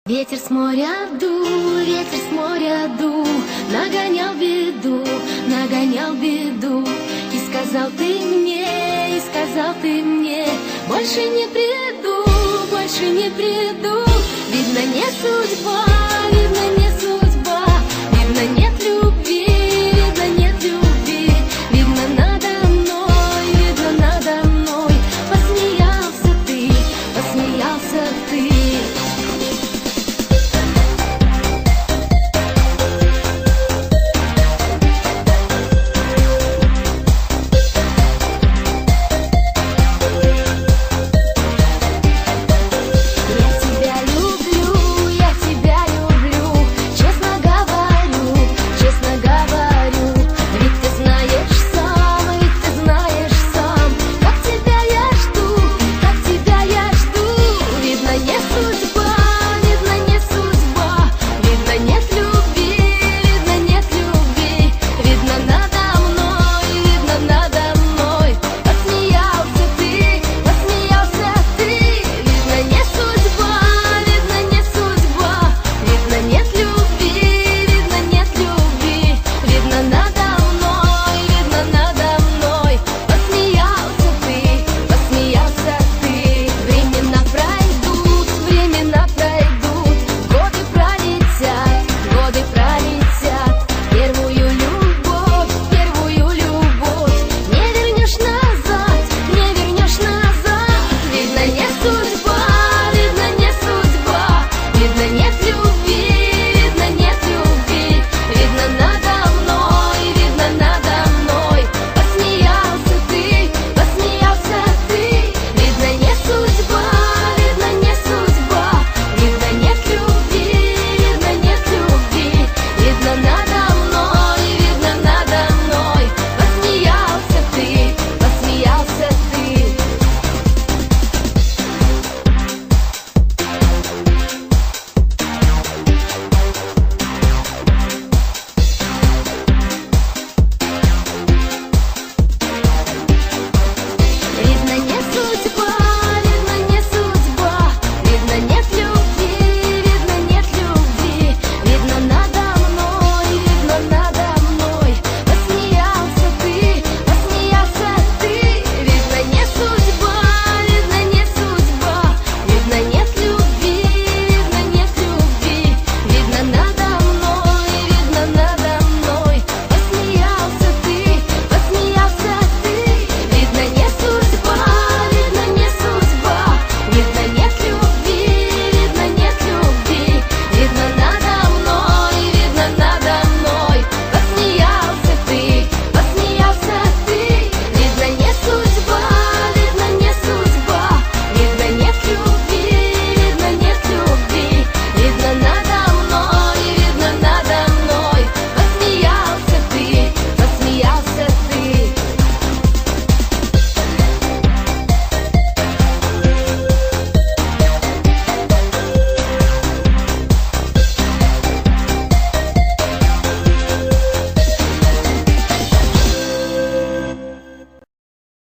Ветер с моря дул, ветер с моря дул, нагонял беду. И сказал ты мне, больше не приду, больше не приду. Видно, не судьба, видно, не судьба, видно, нет любви, видно, нет любви. Видно, надо мной, посмеялся ты, посмеялся ты. Видно, не